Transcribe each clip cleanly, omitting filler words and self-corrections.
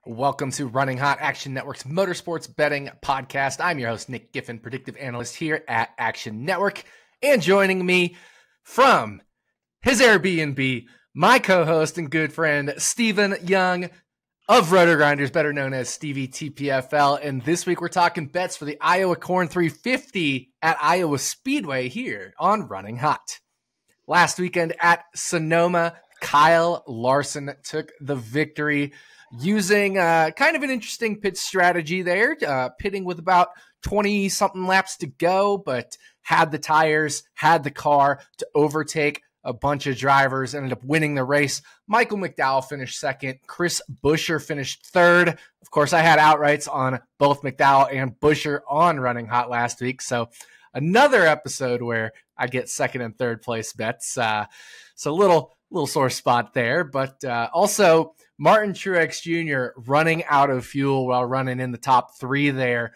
Welcome to Running Hot, Action Network's motorsports betting podcast. I'm your host, Nick Giffen, predictive analyst here at Action Network. And joining me from his Airbnb, my co-host and good friend, Stephen Young of Roto Grinders, better known as Stevie TPFL. And this week we're talking bets for the Iowa Corn 350 at Iowa Speedway here on Running Hot. Last weekend at Sonoma, Kyle Larson took the victory using kind of an interesting pit strategy there, pitting with about 20-something laps to go, but had the tires, had the car to overtake a bunch of drivers, ended up winning the race. Michael McDowell finished second. Chris Buscher finished third. Of course, I had outrights on both McDowell and Buscher on Running Hot last week, so another episode where I get second and third place bets. So a little sore spot there, but also Martin Truex Jr. running out of fuel while running in the top three there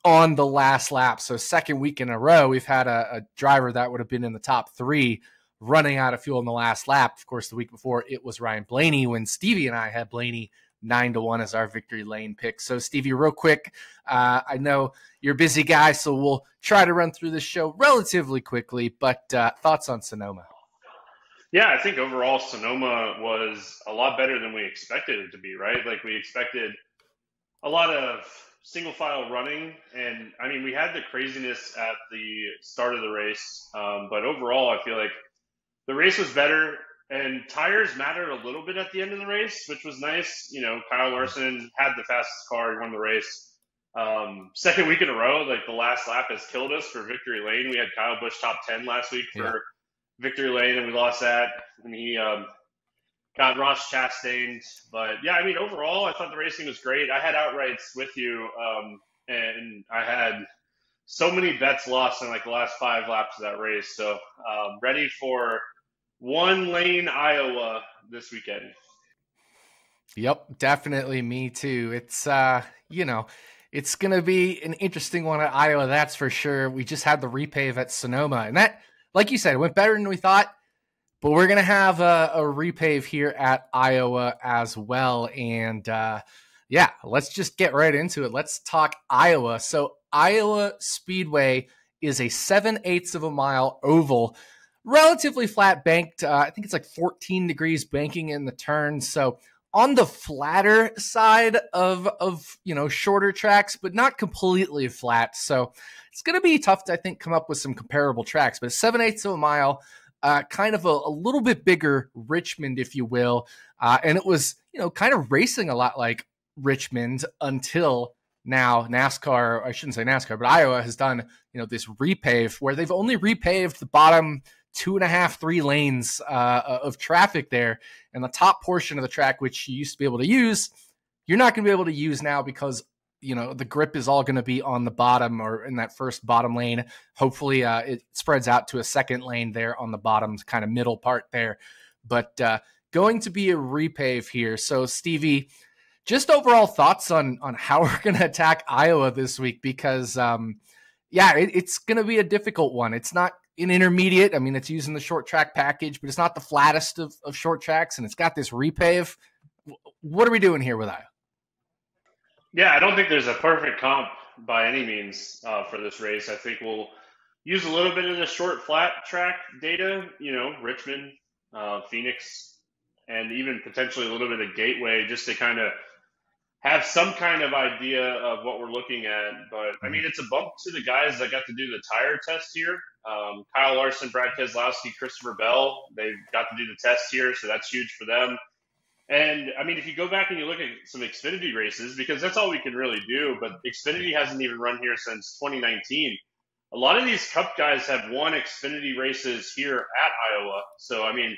on the last lap. So second week in a row, we've had a driver that would have been in the top three running out of fuel in the last lap. Of course, the week before it was Ryan Blaney when Stevie and I had Blaney 9-1 as our victory lane pick. So Stevie, real quick, I know you're a busy guy, so we'll try to run through this show relatively quickly, but thoughts on Sonoma? Yeah, I think overall Sonoma was a lot better than we expected it to be, right? Like we expected a lot of single file running, and I mean, we had the craziness at the start of the race, but overall I feel like the race was better, and tires mattered a little bit at the end of the race, which was nice. You know, Kyle Larson had the fastest car, he won the race. Second week in a row, like the last lap has killed us for victory lane. We had Kyle Busch top 10 last week for victory lane, and we lost that, and he got Ross Chastained. But yeah, I mean, overall, I thought the racing was great. I had outrights with you, and I had so many bets lost in like the last 5 laps of that race. So ready for one lane Iowa this weekend. Yep, definitely me too. It's, it's going to be an interesting one at Iowa, that's for sure. We just had the repave at Sonoma, and that, like you said, it went better than we thought, but we're going to have a repave here at Iowa as well. And let's just get right into it. Let's talk Iowa. So Iowa Speedway is a 7/8 of a mile oval, relatively flat banked. I think it's like 14 degrees banking in the turns. So on the flatter side of shorter tracks, but not completely flat. So it's going to be tough to, I think, come up with some comparable tracks, but 7/8 of a mile, kind of a little bit bigger Richmond, if you will. And it was, kind of racing a lot like Richmond until now. NASCAR, I shouldn't say NASCAR, but Iowa has done, this repave where they've only repaved the bottom 2.5, 3 lanes of traffic there. And the top portion of the track, which you used to be able to use, you're not going to be able to use now because the grip is all going to be on the bottom or in that first bottom lane. Hopefully it spreads out to a second lane there on the bottom kind of middle part there. But going to be a repave here. So Stevie, just overall thoughts on how we're going to attack Iowa this week, because it's going to be a difficult one. It's not an intermediate. I mean, it's using the short track package, but it's not the flattest of short tracks, and it's got this repave. What are we doing here with Iowa? Yeah, I don't think there's a perfect comp by any means for this race. I think we'll use a little bit of the short flat track data, Richmond, Phoenix, and even potentially a little bit of Gateway, just to kind of have some kind of idea of what we're looking at. But I mean, it's a bump to the guys that got to do the tire test here. Kyle Larson, Brad Keslowski, Christopher Bell, they got to do the test here, so that's huge for them. And I mean, if you go back and you look at some Xfinity races, because that's all we can really do, but Xfinity hasn't even run here since 2019. A lot of these Cup guys have won Xfinity races here at Iowa. So, I mean,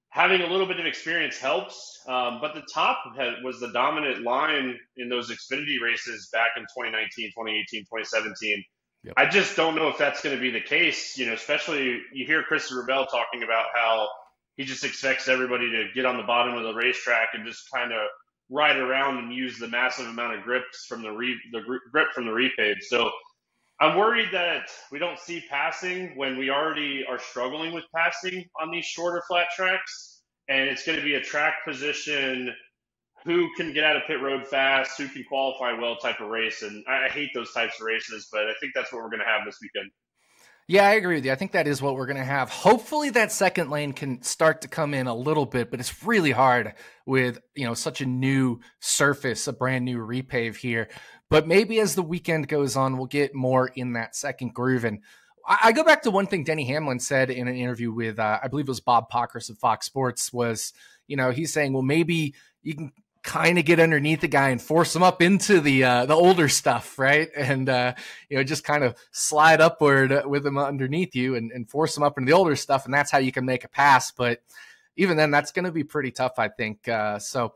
having a little bit of experience helps, but the top was the dominant line in those Xfinity races back in 2019, 2018, 2017. Yep. I just don't know if that's going to be the case, especially you hear Christopher Bell talking about how he just expects everybody to get on the bottom of the racetrack and just kind of ride around and use the massive amount of grips from the grip from the repave. So I'm worried that we don't see passing when we already are struggling with passing on these shorter flat tracks. And it's going to be a track position who can get out of pit road fast, who can qualify well type of race. And I hate those types of races, but I think that's what we're going to have this weekend. Yeah, I agree with you. I think that is what we're going to have. Hopefully that second lane can start to come in a little bit, but it's really hard with, such a new surface, a brand new repave here. But maybe as the weekend goes on, we'll get more in that second groove. And I go back to one thing Denny Hamlin said in an interview with, I believe it was Bob Pockris of Fox Sports, was, he's saying, well, maybe you can kind of get underneath the guy and force him up into the older stuff, right? And just kind of slide upward with him underneath you and force him up into the older stuff, and that's how you can make a pass. But even then, that's going to be pretty tough, I think. So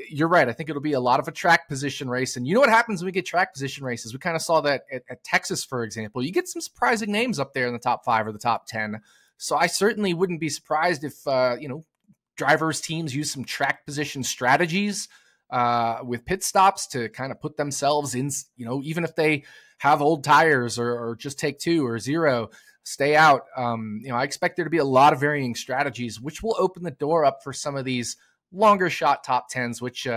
you're right. I think it'll be a lot of a track position race. And you know what happens when we get track position races? We kind of saw that at Texas, for example. You get some surprising names up there in the top 5 or the top 10. So I certainly wouldn't be surprised if drivers, teams use some track position strategies with pit stops to kind of put themselves in, even if they have old tires or just take 2 or 0, stay out. I expect there to be a lot of varying strategies, which will open the door up for some of these longer shot top 10s, which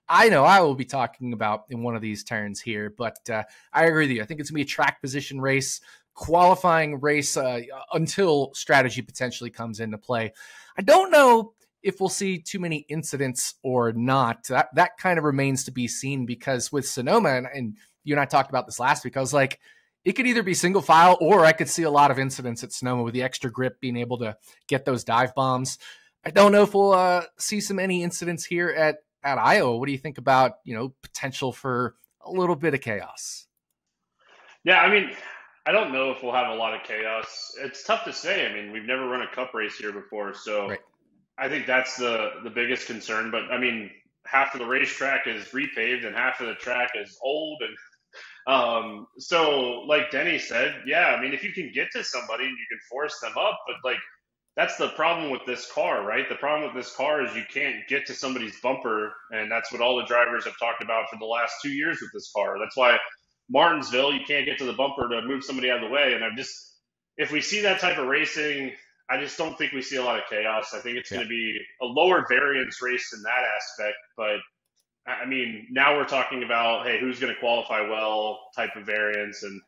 I know I will be talking about in one of these turns here. But I agree with you. I think it's going to be a track position race, qualifying race until strategy potentially comes into play. I don't know if we'll see too many incidents or not. That kind of remains to be seen, because with Sonoma, and you and I talked about this last week, I was like, it could either be single file or I could see a lot of incidents at Sonoma with the extra grip, being able to get those dive bombs. I don't know if we'll see any incidents here at Iowa. What do you think about, potential for a little bit of chaos? Yeah, I mean, I don't know if we'll have a lot of chaos. It's tough to say. I mean, we've never run a cup race here before, so right. I think that's the biggest concern. But I mean, half of the racetrack is repaved and half of the track is old. And so like Denny said, yeah, I mean, if you can get to somebody and you can force them up, but like, that's the problem with this car, right? The problem with this car is you can't get to somebody's bumper. And that's what all the drivers have talked about for the last 2 years with this car. That's why Martinsville, you can't get to the bumper to move somebody out of the way. And if we see that type of racing, I just don't think we see a lot of chaos. I think it's going to be a lower variance race in that aspect. But I mean, now we're talking about, hey, who's going to qualify well type of variance, and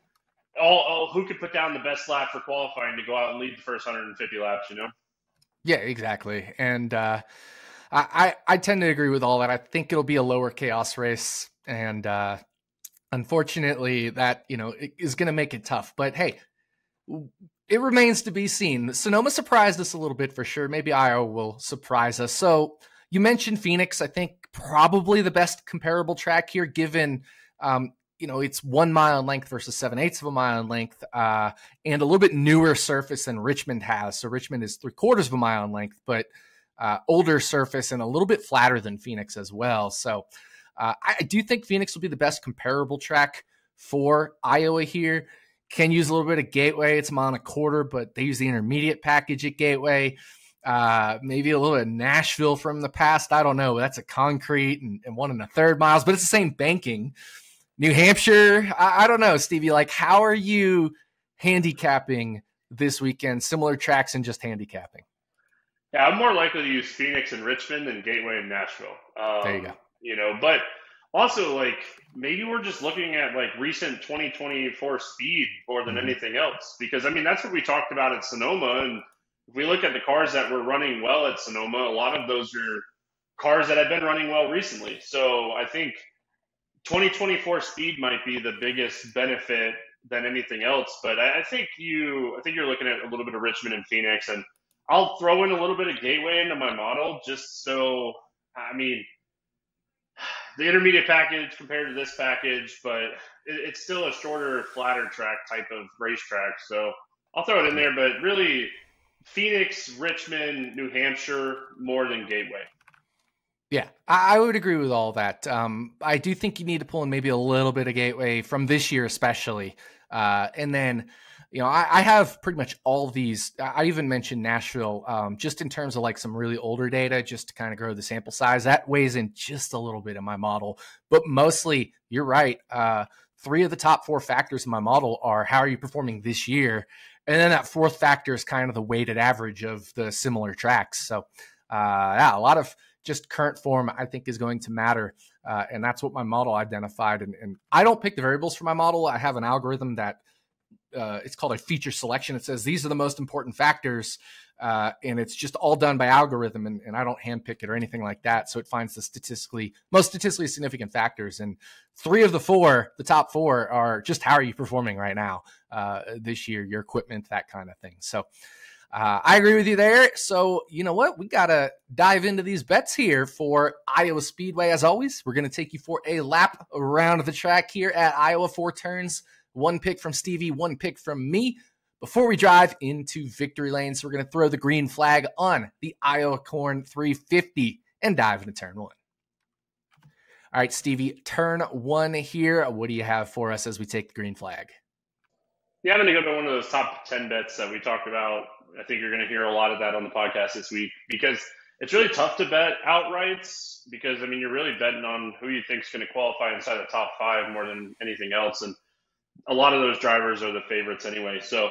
who could put down the best lap for qualifying to go out and lead the first 150 laps, Yeah, exactly. And I tend to agree with all that. I think it'll be a lower chaos race. And unfortunately, that, is going to make it tough. But hey, it remains to be seen. Sonoma surprised us a little bit for sure. Maybe Iowa will surprise us. So you mentioned Phoenix. I think probably the best comparable track here, given, it's 1 mile in length versus 7/8 of a mile in length, and a little bit newer surface than Richmond has. So Richmond is 3/4 of a mile in length, but older surface and a little bit flatter than Phoenix as well. So I do think Phoenix will be the best comparable track for Iowa here. Can use a little bit of Gateway. It's a 1.25 miles, but they use the intermediate package at Gateway. Maybe a little bit of Nashville from the past. I don't know. That's a concrete and 1 1/3 miles, but it's the same banking. New Hampshire, I don't know, Stevie. Like, how are you handicapping this weekend? Similar tracks and just handicapping. Yeah, I'm more likely to use Phoenix and Richmond than Gateway and Nashville. There you go. But also, like, maybe we're just looking at like recent 2024 speed more than anything else, because I mean, that's what we talked about at Sonoma. And if we look at the cars that were running well at Sonoma, a lot of those are cars that have been running well recently. So I think 2024 speed might be the biggest benefit than anything else. But I think you're looking at a little bit of Richmond and Phoenix, and I'll throw in a little bit of Gateway into my model, just so, I mean, the intermediate package compared to this package, but it's still a shorter, flatter track type of racetrack. So I'll throw it in there, but really Phoenix, Richmond, New Hampshire more than Gateway. Yeah, I would agree with all that. I do think you need to pull in maybe a little bit of Gateway from this year, especially. And then, I have pretty much all these. I even mentioned Nashville, just in terms of like some really older data, just to kind of grow the sample size. That weighs in just a little bit in my model, but mostly you're right. 3 of the top 4 factors in my model are how are you performing this year? And then that 4th factor is kind of the weighted average of the similar tracks. So, a lot of just current form, I think, is going to matter. And that's what my model identified. And I don't pick the variables for my model. I have an algorithm that it's called a feature selection. It says these are the most important factors, and it's just all done by algorithm, and I don't handpick it or anything like that. So it finds the most statistically significant factors, and 3 of the top 4 are just how are you performing right now this year, your equipment, that kind of thing. So I agree with you there. So you know what? We got to dive into these bets here for Iowa Speedway. As always, we're going to take you for a lap around the track here at Iowa, 4 turns. 1 pick from Stevie, 1 pick from me. Before we drive into victory lanes, we're going to throw the green flag on the Iowa Corn 350 and dive into turn 1. All right, Stevie, turn 1 here. What do you have for us as we take the green flag? Yeah, I'm going to go to one of those top 10 bets that we talked about. I think you're going to hear a lot of that on the podcast this week because it's really tough to bet outrights because, I mean, you're really betting on who you think is going to qualify inside the top 5 more than anything else. And a lot of those drivers are the favorites anyway. So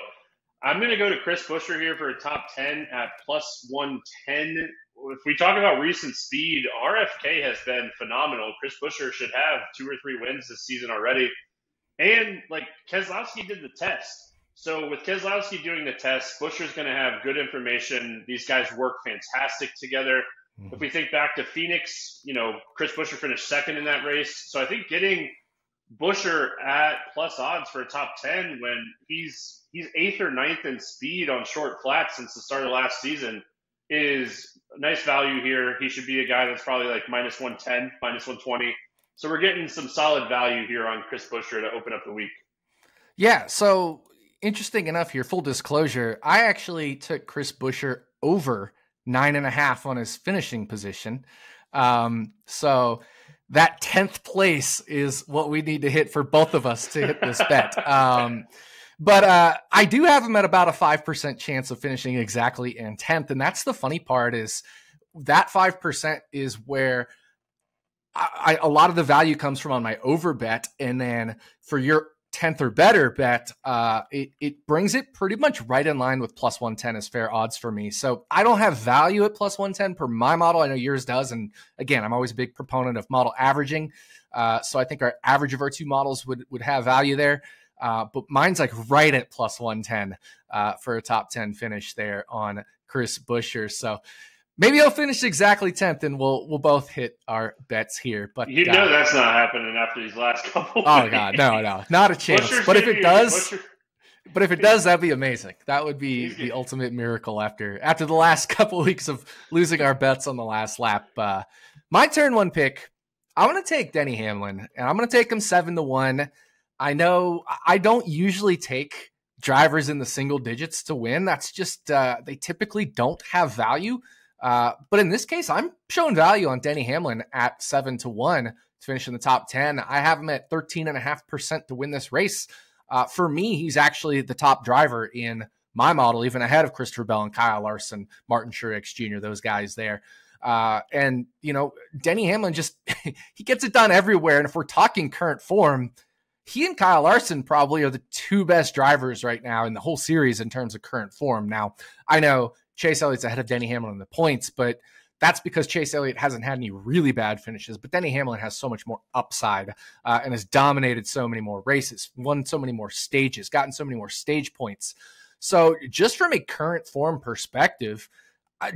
I'm going to go to Chris Buscher here for a top 10 at plus 110. If we talk about recent speed, RFK has been phenomenal. Chris Buscher should have 2 or 3 wins this season already. And like Keslowski did the test. So with Keslowski doing the test, Buscher's going to have good information. These guys work fantastic together. If we think back to Phoenix, you know, Chris Buscher finished 2nd in that race. So I think getting Buscher at plus odds for a top 10 when he's 8th or 9th in speed on short flats since the start of last season is nice value here. He should be a guy that's probably like minus 110, minus 120. So we're getting some solid value here on Chris Buscher to open up the week. Yeah, so interesting enough here, full disclosure, I actually took Chris Buscher over 9.5 on his finishing position. So that 10th place is what we need to hit for both of us to hit this bet. But I do have him at about a 5% chance of finishing exactly in 10th. And that's the funny part is that 5% is where a lot of the value comes from on my over bet. And then for your 10th or better bet, it brings it pretty much right in line with plus 110 as fair odds for me. So I don't have value at plus 110 per my model. I know yours does. And again, I'm always a big proponent of model averaging. So I think our average of our 2 models would have value there. But mine's like right at plus 110 for a top 10 finish there on Chris Buscher. So maybe I'll finish exactly 10th and we'll both hit our bets here. But you know that's not happening after these last couple. Oh God, no, not a chance. But if it does, that'd be amazing. That would be the ultimate miracle after the last couple of weeks of losing our bets on the last lap. My turn 1 pick, I'm going to take Denny Hamlin, and I'm going to take him 7-1. I know I don't usually take drivers in the single digits to win. That's just they typically don't have value. But in this case, I'm showing value on Denny Hamlin at 7-1 to finish in the top 10. I have him at 13.5% to win this race. For me, he's actually the top driver in my model, even ahead of Christopher Bell and Kyle Larson, Martin Truex Jr., those guys there. And, you know, Denny Hamlin just, he gets it done everywhere. And if we're talking current form, he and Kyle Larson probably are the 2 best drivers right now in the whole series in terms of current form. Now, I know Chase Elliott's ahead of Denny Hamlin in the points, but that's because Chase Elliott hasn't had any really bad finishes. But Denny Hamlin has so much more upside and has dominated so many more races, won so many more stages, gotten so many more stage points. So just from a current form perspective,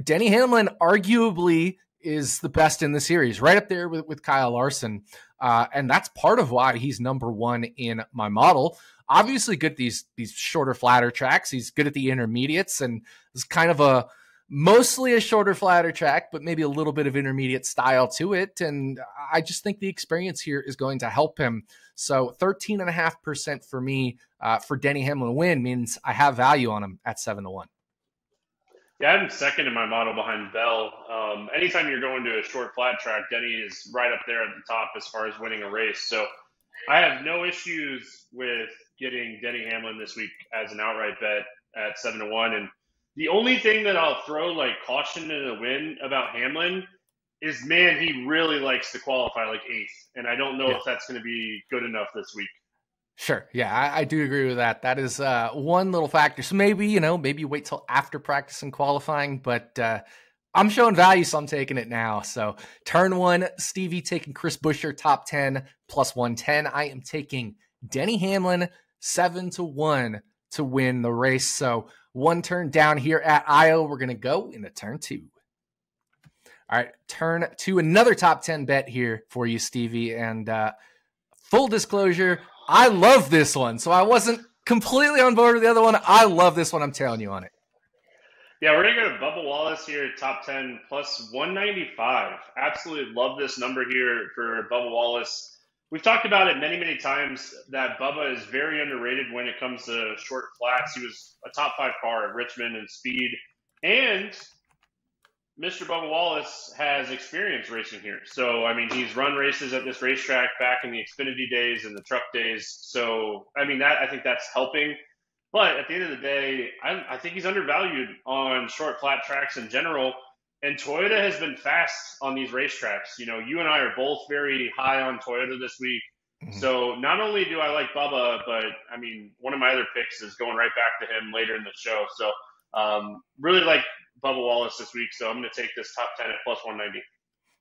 Denny Hamlin arguably is the best in the series, right up there with Kyle Larson. And that's part of why he's number 1 in my model. Obviously good at these shorter, flatter tracks. He's good at the intermediates, and it's kind of mostly a shorter, flatter track, but maybe a little bit of intermediate style to it. And I just think the experience here is going to help him. So 13.5% for me for Denny Hamlin win means I have value on him at 7-1. Yeah, I'm 2nd in my model behind Bell. Anytime you're going to a short flat track, Denny is right up there at the top as far as winning a race. So I have no issues with getting Denny Hamlin this week as an outright bet at 7-1. And the only thing that I'll throw like caution in the wind about Hamlin is, man, he really likes to qualify like 8th. And I don't know if that's going to be good enough this week. Sure. Yeah, I do agree with that. That is one little factor. So maybe wait till after practice and qualifying. But I'm showing value, so I'm taking it now. So turn 1, Stevie taking Chris Buscher, top 10, plus 110. I am taking Denny Hamlin, 7-1 to win the race. So one turn down here at Iowa. We're going to go into turn 2. All right, turn 2, another top 10 bet here for you, Stevie. And full disclosure, I love this one. So I wasn't completely on board with the other one. I love this one. I'm telling you on it. Yeah, we're going to go to Bubba Wallace here, top 10, plus 195. Absolutely love this number here for Bubba Wallace. We've talked about it many, many times that Bubba is very underrated when it comes to short flats. He was a top 5 car at Richmond in speed. And Mr. Bubba Wallace has experience racing here. So, I mean, he's run races at this racetrack back in the Xfinity days and the truck days. So, I mean, I think that's helping. But at the end of the day, I think he's undervalued on short flat tracks in general. And Toyota has been fast on these racetracks. You know, you and I are both very high on Toyota this week. Mm-hmm. So not only do I like Bubba, but I mean, one of my other picks is going right back to him later in the show. So really like Bubba Wallace this week. So I'm going to take this top 10 at plus 190.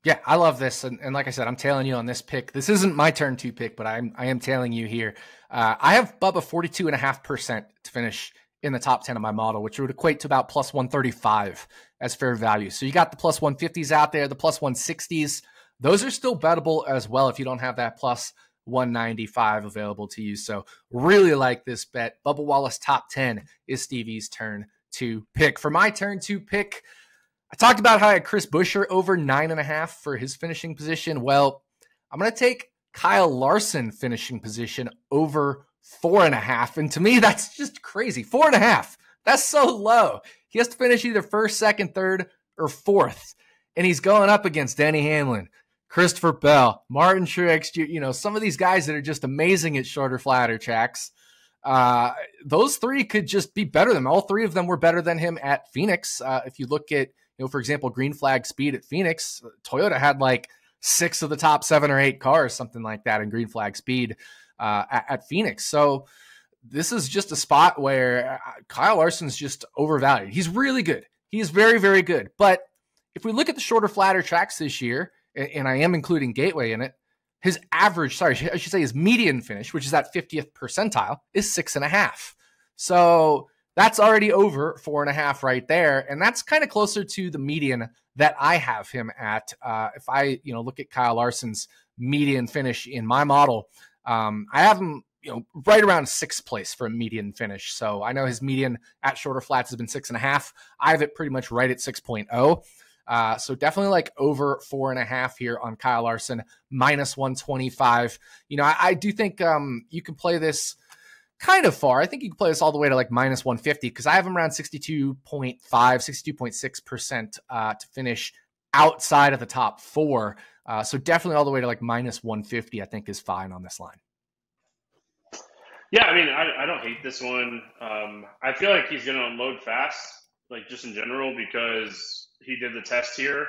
Yeah, I love this. And like I said, I'm tailing you on this pick. This isn't my turn 2 pick, but I am tailing you here. I have Bubba 42.5% to finish in the top 10 of my model, which would equate to about plus 135 as fair value. So you got the plus 150s out there, the plus 160s. Those are still bettable as well if you don't have that plus 195 available to you. So really like this bet. Bubba Wallace top 10 is Stevie's turn 2 pick. For my turn 2 pick, I talked about how I had Chris Buscher over 9.5 for his finishing position. Well, I'm going to take Kyle Larson finishing position over 4.5. And to me, that's just crazy. 4.5. That's so low. He has to finish either first, second, third, or fourth. And he's going up against Denny Hamlin, Christopher Bell, Martin Truex Jr., you know, some of these guys that are just amazing at shorter, flatter tracks. Those three could just be better than him. All three of them were better than him at Phoenix. If you look at, you know, for example, green flag speed at Phoenix, Toyota had like 6 of the top 7 or 8 cars, something like that, in green flag speed at Phoenix. So this is just a spot where Kyle Larson's just overvalued. He's really good. He's very, very good. But if we look at the shorter, flatter tracks this year, and I am including Gateway in it, his average, I should say his median finish, which is that 50th percentile, is 6.5. So that's already over 4.5 right there. And that's kind of closer to the median that I have him at. If I, you know, look at Kyle Larson's median finish in my model, I have him, you know, right around 6th place for a median finish. So I know his median at shorter flats has been 6.5. I have it pretty much right at 6.0. So definitely like over 4.5 here on Kyle Larson, minus 125. You know, I do think you can play this kind of far. I think you can play this all the way to like minus 150 because I have him around 62.5, 62.6% to finish outside of the top 4. So definitely all the way to like minus 150, I think is fine on this line. Yeah, I mean, I don't hate this one. I feel like he's going to unload fast, like just in general, because he did the test here.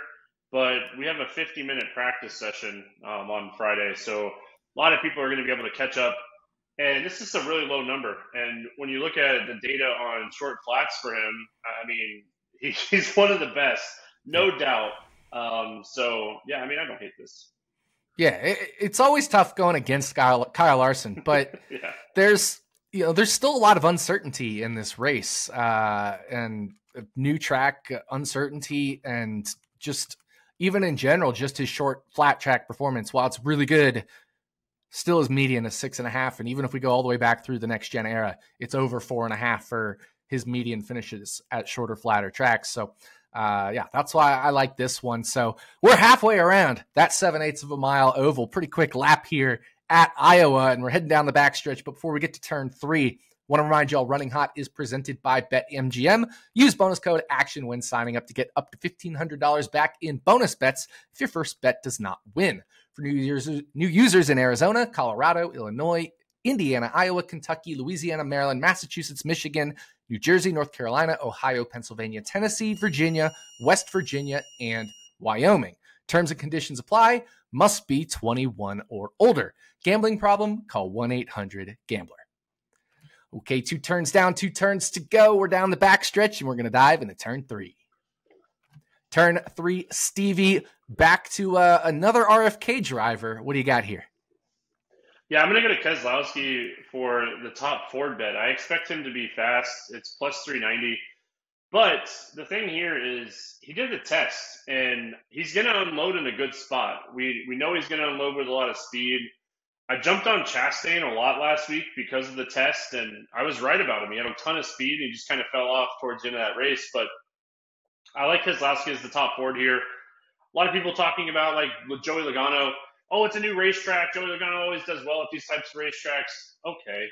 But we have a 50-minute practice session on Friday, so a lot of people are going to be able to catch up. And this is a really low number. And when you look at the data on short flats for him, I mean, he's one of the best, no doubt. So, yeah, I mean, I don't hate this. Yeah, it's always tough going against Kyle Larson, but yeah. there's still a lot of uncertainty in this race, and new track uncertainty, and just even in general, just his short flat track performance, while it's really good, still his median is 6.5. And even if we go all the way back through the next gen era, it's over 4.5 for his median finishes at shorter, flatter tracks. So yeah, that's why I like this one. So we're halfway around that 7/8 of a mile oval. Pretty quick lap here at Iowa, and we're heading down the backstretch. But before we get to turn 3, want to remind y'all, Running Hot is presented by BetMGM. Use bonus code ACTION when signing up to get up to $1,500 back in bonus bets if your first bet does not win. For new users in Arizona, Colorado, Illinois, Indiana, Iowa, Kentucky, Louisiana, Maryland, Massachusetts, Michigan, New Jersey, North Carolina, Ohio, Pennsylvania, Tennessee, Virginia, West Virginia, and Wyoming. Terms and conditions apply. Must be 21 or older. Gambling problem? Call 1-800-GAMBLER. Okay, 2 turns down, 2 turns to go. We're down the backstretch, and we're going to dive into turn 3. Turn 3, Stevie, back to another RFK driver. What do you got here? Yeah, I'm going to go to Keslowski for the top Ford bet. I expect him to be fast. It's plus 390. But the thing here is he did the test, and he's going to unload in a good spot. We know he's going to unload with a lot of speed. I jumped on Chastain a lot last week because of the test, and I was right about him. He had a ton of speed, and he just kind of fell off towards the end of that race. But I like Keselowski as the top Ford here. A lot of people talking about, like, with Joey Logano, oh, it's a new racetrack. Joey Logano always does well at these types of racetracks. Okay.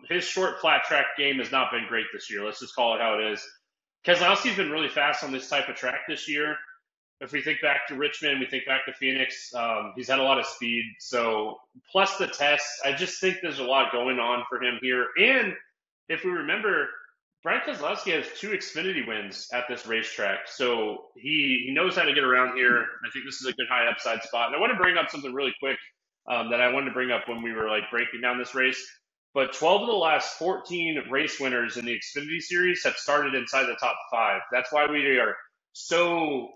His short flat track game has not been great this year. Let's just call it how it is. Keselowski's been really fast on this type of track this year. If we think back to Richmond, we think back to Phoenix, he's had a lot of speed. So plus the test, I just think there's a lot going on for him here. And if we remember, Brad Keselowski has 2 Xfinity wins at this racetrack. So he knows how to get around here. I think this is a good high upside spot. And I want to bring up something really quick that I wanted to bring up when we were like breaking down this race. But 12 of the last 14 race winners in the Xfinity Series have started inside the top 5. That's why we are so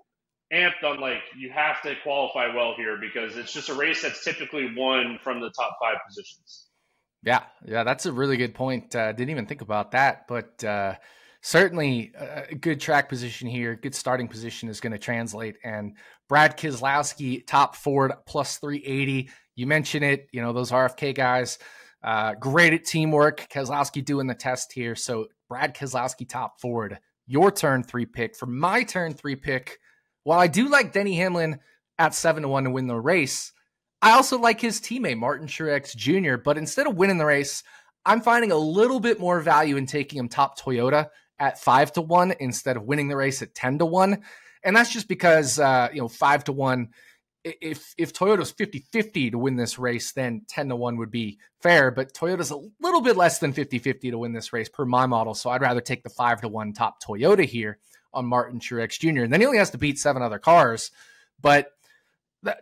amped on, like, you have to qualify well here because it's just a race that's typically won from the top 5 positions. Yeah, that's a really good point. Didn't even think about that, but certainly a good track position here, good starting position is going to translate. And Brad Keselowski, top Ford, plus 380. You mentioned it, those RFK guys, great at teamwork. Keselowski doing the test here. So Brad Keselowski, top Ford, your turn 3 pick. For my turn 3 pick, while I do like Denny Hamlin at 7-1 to win the race, I also like his teammate, Martin Truex Jr., but instead of winning the race, I'm finding a little bit more value in taking him top Toyota at 5-1 instead of winning the race at 10-1. And that's just because, 5-1, if Toyota's 50-50 to win this race, then 10-1 would be fair, but Toyota's a little bit less than 50-50 to win this race per my model, so I'd rather take the 5-1 top Toyota here on Martin Truex Jr. And then he only has to beat 7 other cars, but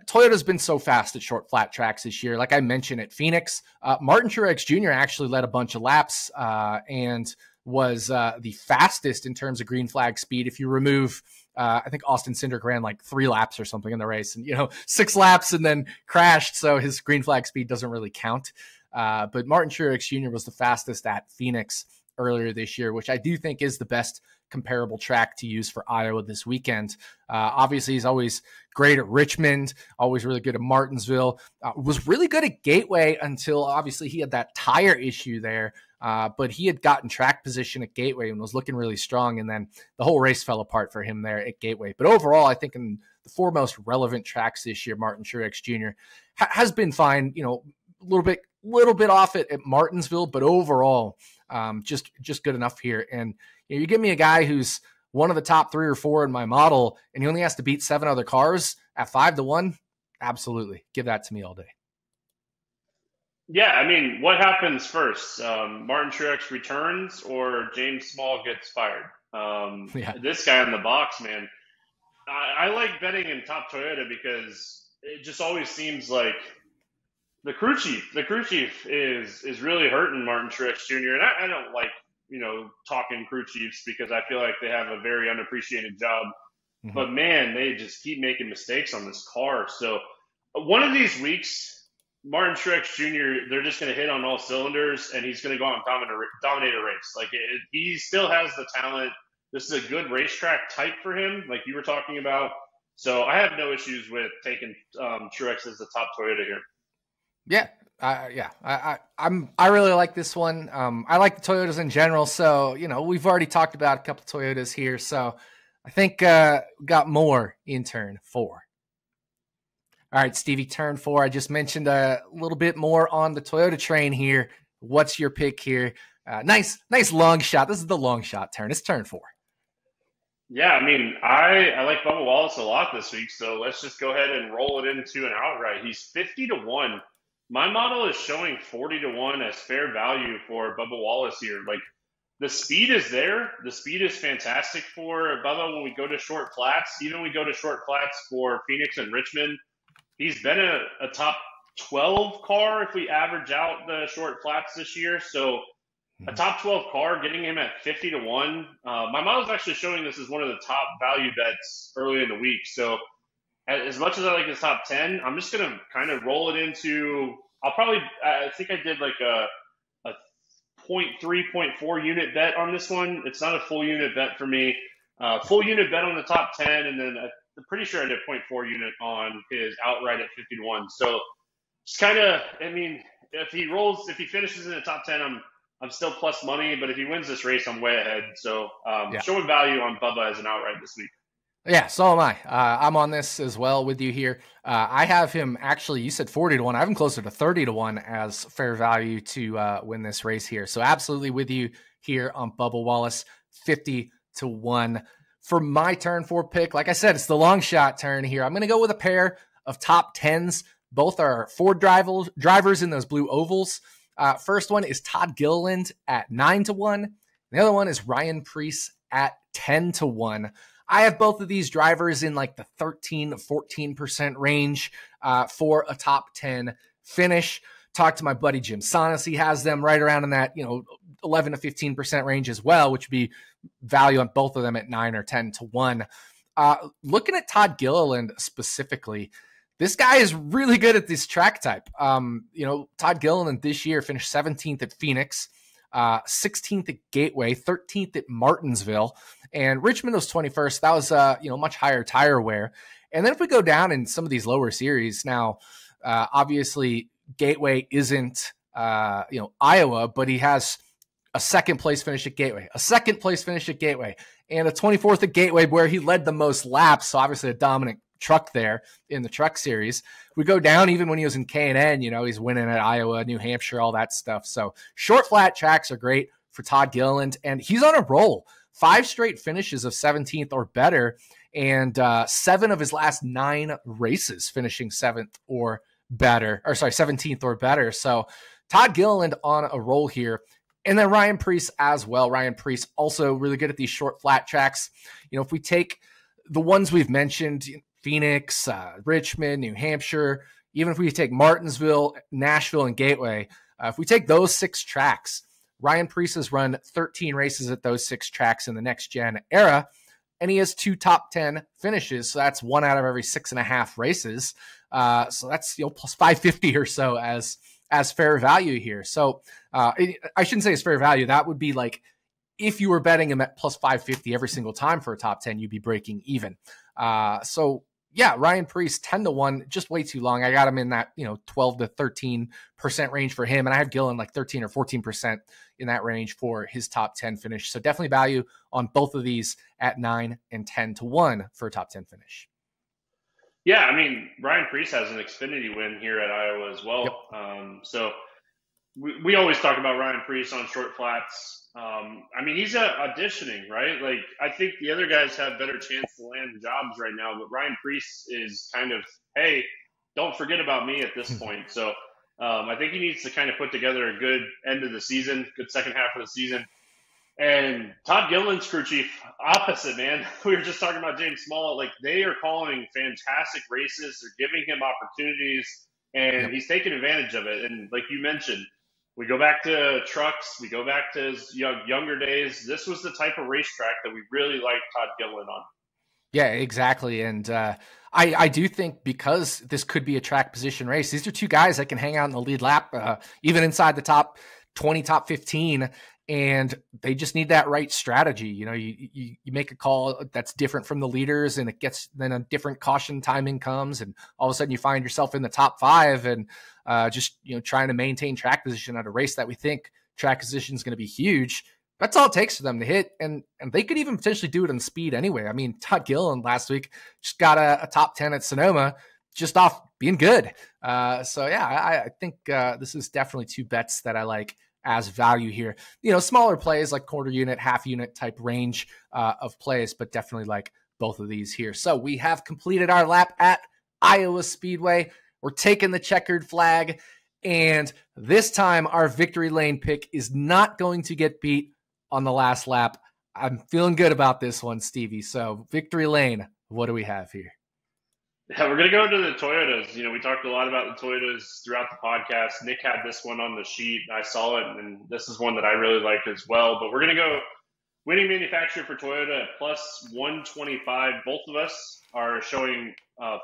Toyota's been so fast at short flat tracks this year. Like I mentioned at Phoenix, Martin Truex Jr. actually led a bunch of laps and was the fastest in terms of green flag speed. If you remove, I think Austin Cindric ran like 3 laps or something in the race and, 6 laps and then crashed. So his green flag speed doesn't really count. But Martin Truex Jr. was the fastest at Phoenix earlier this year, which I do think is the best comparable track to use for Iowa this weekend. Obviously, he's always great at Richmond, always really good at Martinsville, was really good at Gateway until obviously he had that tire issue there. But he had gotten track position at Gateway and was looking really strong. And then the whole race fell apart for him there at Gateway. But overall, I think in the 4 most relevant tracks this year, Martin Truex Jr. Has been fine, a little bit off it at Martinsville, but overall, just good enough here. And you give me a guy who's one of the top 3 or 4 in my model, and he only has to beat 7 other cars at 5-1. Absolutely, give that to me all day. Yeah, I mean, what happens first? Martin Truex returns or James Small gets fired? This guy on the box, man. I like betting in top Toyota because it just always seems like the crew chief is really hurting Martin Truex Jr. And I don't like, talking crew chiefs because I feel like they have a very unappreciated job. Mm-hmm. But man, they just keep making mistakes on this car. So one of these weeks, Martin Truex Jr., they're just going to hit on all cylinders and he's going to go out and dominate a race. Like he still has the talent. This is a good racetrack type for him, like you were talking about. So I have no issues with taking Truex as the top Toyota here. Yeah. I really like this one. I like the Toyotas in general. So, we've already talked about a couple Toyotas here. So I think got more in turn 4. All right, Stevie, turn 4. I just mentioned a little bit more on the Toyota train here. What's your pick here? Nice long shot. This is the long shot turn. It's turn 4. Yeah, I mean, I like Bubba Wallace a lot this week. So let's just go ahead and roll it into an outright. He's 50-1. My model is showing 40-1 as fair value for Bubba Wallace here. Like, the speed is there. The speed is fantastic for Bubba when we go to short flats. Even when we go to short flats for Phoenix and Richmond, he's been a top 12 car if we average out the short flats this year. So a top 12 car, getting him at 50 to 1. My model's actually showing this as one of the top value bets early in the week. So as much as I like his top 10, I'm just going to kind of roll it into, I think I did like a 0.3, 0.4 unit bet on this one. It's not a full unit bet for me. Full unit bet on the top 10, and then I'm pretty sure I did 0.4 unit on his outright at 50 to 1. So it's kind of, I mean, if he finishes in the top 10, I'm still plus money, but if he wins this race, I'm way ahead. So showing value on Bubba as an outright this week. Yeah, so am I. I'm on this as well with you here. I have him actually, you said 40 to 1. I have him closer to 30 to 1 as fair value to win this race here. So absolutely with you here on Bubba Wallace, 50 to 1. For my turn 4 pick, like I said, it's the long shot turn here. I'm going to go with a pair of top 10s. Both are Ford drivers in those blue ovals. First one is Todd Gilliland at 9 to 1. The other one is Ryan Preece at 10 to 1. I have both of these drivers in like the 13 to 14% range for a top 10 finish. Talk to my buddy Jim Sonis. He has them right around in that 11 to 15% range as well, which would be value on both of them at 9 or 10 to 1. Looking at Todd Gilliland specifically, this guy is really good at this track type. Todd Gilliland this year finished 17th at Phoenix, 16th at Gateway, 13th at Martinsville, and Richmond was 21st. That was much higher tire wear. And then if we go down in some of these lower series, now obviously Gateway isn't Iowa, but he has a second place finish at Gateway, a second place finish at Gateway, and a 24th at Gateway where he led the most laps. So obviously a dominant truck there in the truck series. We go down even when he was in K&N, he's winning at Iowa, New Hampshire, all that stuff. So short flat tracks are great for Todd Gilliland, and he's on a roll. 5 straight finishes of 17th or better, and 7 of his last 9 races finishing 17th or better. So Todd Gilliland on a roll here. And then Ryan Preece as well. Ryan Preece also really good at these short flat tracks. If we take the ones we've mentioned, Phoenix, Richmond, New Hampshire, even if we take Martinsville, Nashville, and Gateway, if we take those 6 tracks, Ryan Preece has run 13 races at those 6 tracks in the next gen era, and he has 2 top 10 finishes. So that's 1 out of every 6.5 races. So that's plus 550 or so as fair value here. So I shouldn't say it's fair value. That would be like if you were betting him at plus 550 every single time for a top 10, you'd be breaking even. So yeah, Ryan Preece 10 to 1, just way too long. I got him in that 12 to 13% range for him, and I have Gillen like 13 or 14% in that range for his top 10 finish. So definitely value on both of these at 9 and 10 to 1 for a top 10 finish. Yeah, I mean, Ryan Preece has an Xfinity win here at Iowa as well. Yep. So we always talk about Ryan Preece on short flats. I mean, he's auditioning, right? Like, I think the other guys have better chance to land jobs right now, but Ryan Preece is kind of, hey, don't forget about me at this point. So I think he needs to kind of put together a good end of the season, good second half of the season. And Todd Gilliland's crew chief, opposite, man. We were just talking about James Smollett. Like, they are calling fantastic races. They're giving him opportunities, and he's taking advantage of it. And like you mentioned, we go back to trucks. We go back to his younger days. This was the type of racetrack that we really liked Todd Gilliland on. Yeah, exactly. And I do think because this could be a track position race, these are 2 guys that can hang out in the lead lap, even inside the top 20, top 15. And they just need that right strategy. You make a call that's different from the leaders, and then a different caution timing comes, and all of a sudden you find yourself in the top 5 and just trying to maintain track position at a race that we think track position is going to be huge. That's all it takes for them to hit, and they could even potentially do it on speed anyway. I mean, Todd Gilliland last week just got a top 10 at Sonoma just off being good. So yeah, I think this is definitely 2 bets that I like as value here. Smaller plays like quarter unit, half unit type range of plays, but definitely like both of these here. So we have completed our lap at Iowa Speedway. We're taking the checkered flag, and this time our victory lane pick is not going to get beat on the last lap. I'm feeling good about this one, Stevie. So victory lane, what do we have here? Yeah, we're going to go to the Toyotas. We talked a lot about the Toyotas throughout the podcast. Nick had this one on the sheet. I saw it, and this is one that I really like as well. But we're going to go winning manufacturer for Toyota at plus 125. Both of us are showing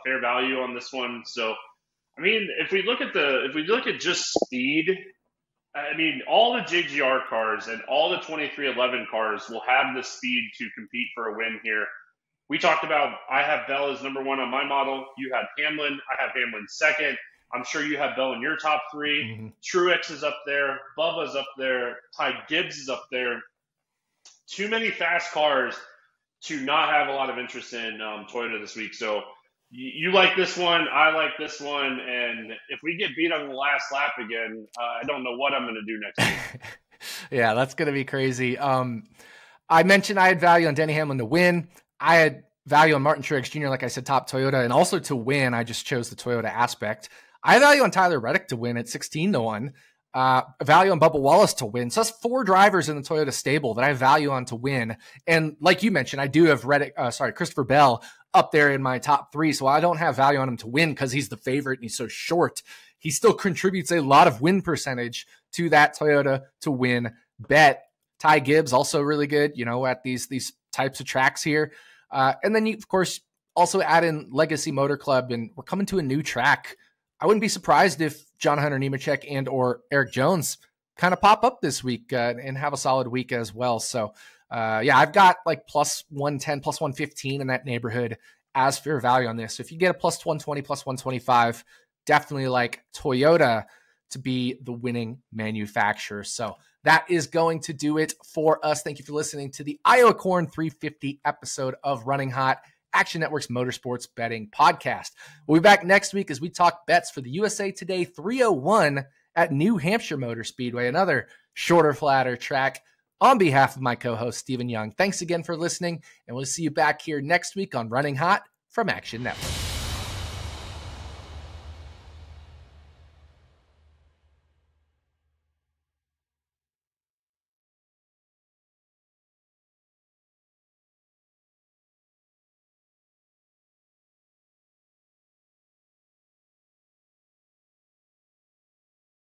fair value on this one. So, I mean, if we look at just speed, I mean, all the JGR cars and all the 2311 cars will have the speed to compete for a win here. We talked about, I have Bell as number one on my model. You have Hamlin. I have Hamlin second. I'm sure you have Bell in your top three. Mm-hmm. Truex is up there. Bubba's up there. Ty Gibbs is up there. Too many fast cars to not have a lot of interest in Toyota this week. So you like this one. I like this one. And if we get beat on the last lap again, I don't know what I'm going to do next week. Yeah, that's going to be crazy. I mentioned I had value on Denny Hamlin to win. I had value on Martin Truex Jr., like I said, top Toyota, and also to win. I just chose the Toyota aspect. I have value on Tyler Reddick to win at 16-1. Value on Bubba Wallace to win. So that's 4 drivers in the Toyota stable that I have value on to win. And like you mentioned, I do have Christopher Bell up there in my top 3. So I don't have value on him to win because he's the favorite and he's so short. He still contributes a lot of win percentage to that Toyota to win bet. Ty Gibbs also really good, at these types of tracks here. And then you, of course, also add in Legacy Motor Club, and we're coming to a new track. I wouldn't be surprised if John Hunter Nemechek and or Eric Jones kind of pop up this week and have a solid week as well. So, I've got like plus 110, plus 115 in that neighborhood as fair value on this. So if you get a plus 120, plus 125, definitely like Toyota to be the winning manufacturer. So that is going to do it for us. Thank you for listening to the Iowa Corn 350 episode of Running Hot, Action Network's motorsports betting podcast. We'll be back next week as we talk bets for the USA Today 301 at New Hampshire Motor Speedway, another shorter, flatter track. On behalf of my co-host, Stephen Young, thanks again for listening, and we'll see you back here next week on Running Hot from Action Network.